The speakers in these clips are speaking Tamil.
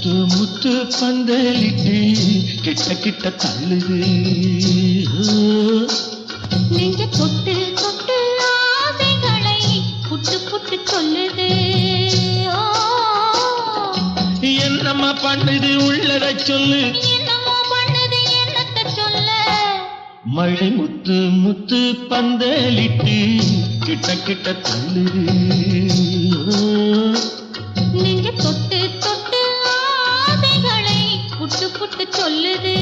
முத்து முத்து பந்தலிட்டு கிட்ட கிட்ட தள்ளுது நெஞ்ச தொட்டு தொட்டு ஆசைகளை புட்டு புட்டு சொல்லுது என்னம்மா பண்ணுது உள்ளத சொல்லு என்னமோ பண்ணுது என்னத்த சொல்ல மழை முத்து முத்து பந்தலிட்டு கிட்ட கிட்ட தள்ளுது நெஞ்ச தொட்டு தொட்டு ஆசைகளை புட்டு புட்டு சொல்லுது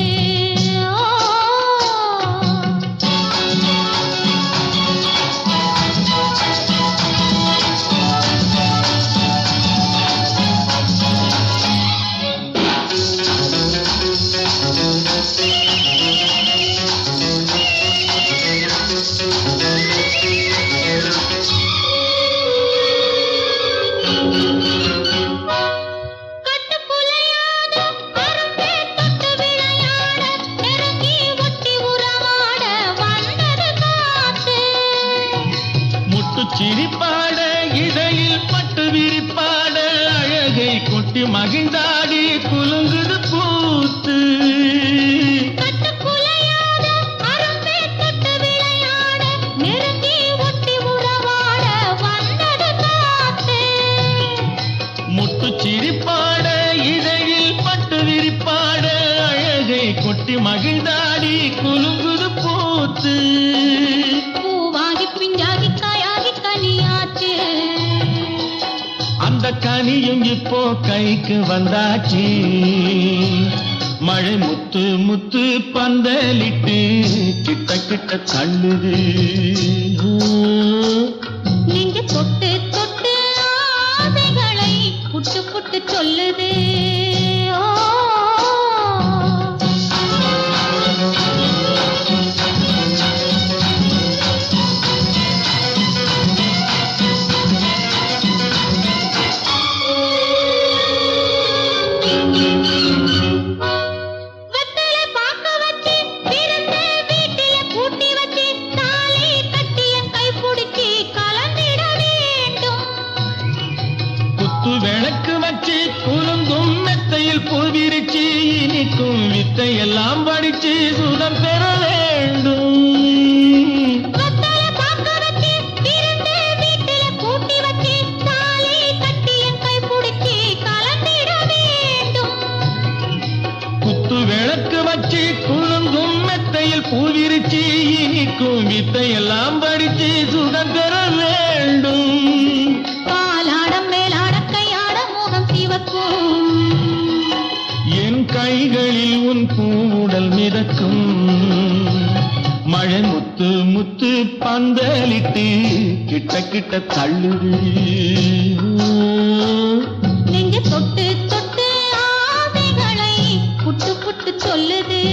சிரிப்பாட இடையில் பட்டு விரிப்பாட அழகை கொட்டி மகிழ்ந்தாடி குலுங்குது பூத்து முட்டு சிரிப்பாட இடையில் பட்டு விரிப்பாட அழகை கொட்டி மகிழ்ந்தாடி குலுங்குது பூத்து பூவாகி பிஞ்சாகி காயாகி கனியாச்சு அந்த கனியும் இப்போ கைக்கு வந்தாச்சு மழை முத்து முத்து பந்தலிட்டு கிட்ட கிட்ட தள்ளுது நெஞ்ச தொட்டு தொட்டு ஆசைகளை புட்டு புட்டு சொல்லுது விளக்கு வச்சு குலுங்கும் மெத்தையில் பூவிரிச்சு இனிக்கும் வித்தை எல்லாம் படிச்சு சுதம் பெற வேண்டும் குத்து விளக்கு வச்சு குலுங்கும் மெத்தையில் பூவிரிச்சு இனிக்கும் வித்தை எல்லாம் படிச்சு சுதம் பெற வேண்டும் என் கைகளில் உன் பூவுடல் மிதக்கும் மழை முத்து முத்து பந்தலிட்டு கிட்ட கிட்ட தள்ளுது நெஞ்ச தொட்டு தொட்டு ஆசைகளை புட்டு புட்டு சொல்லுது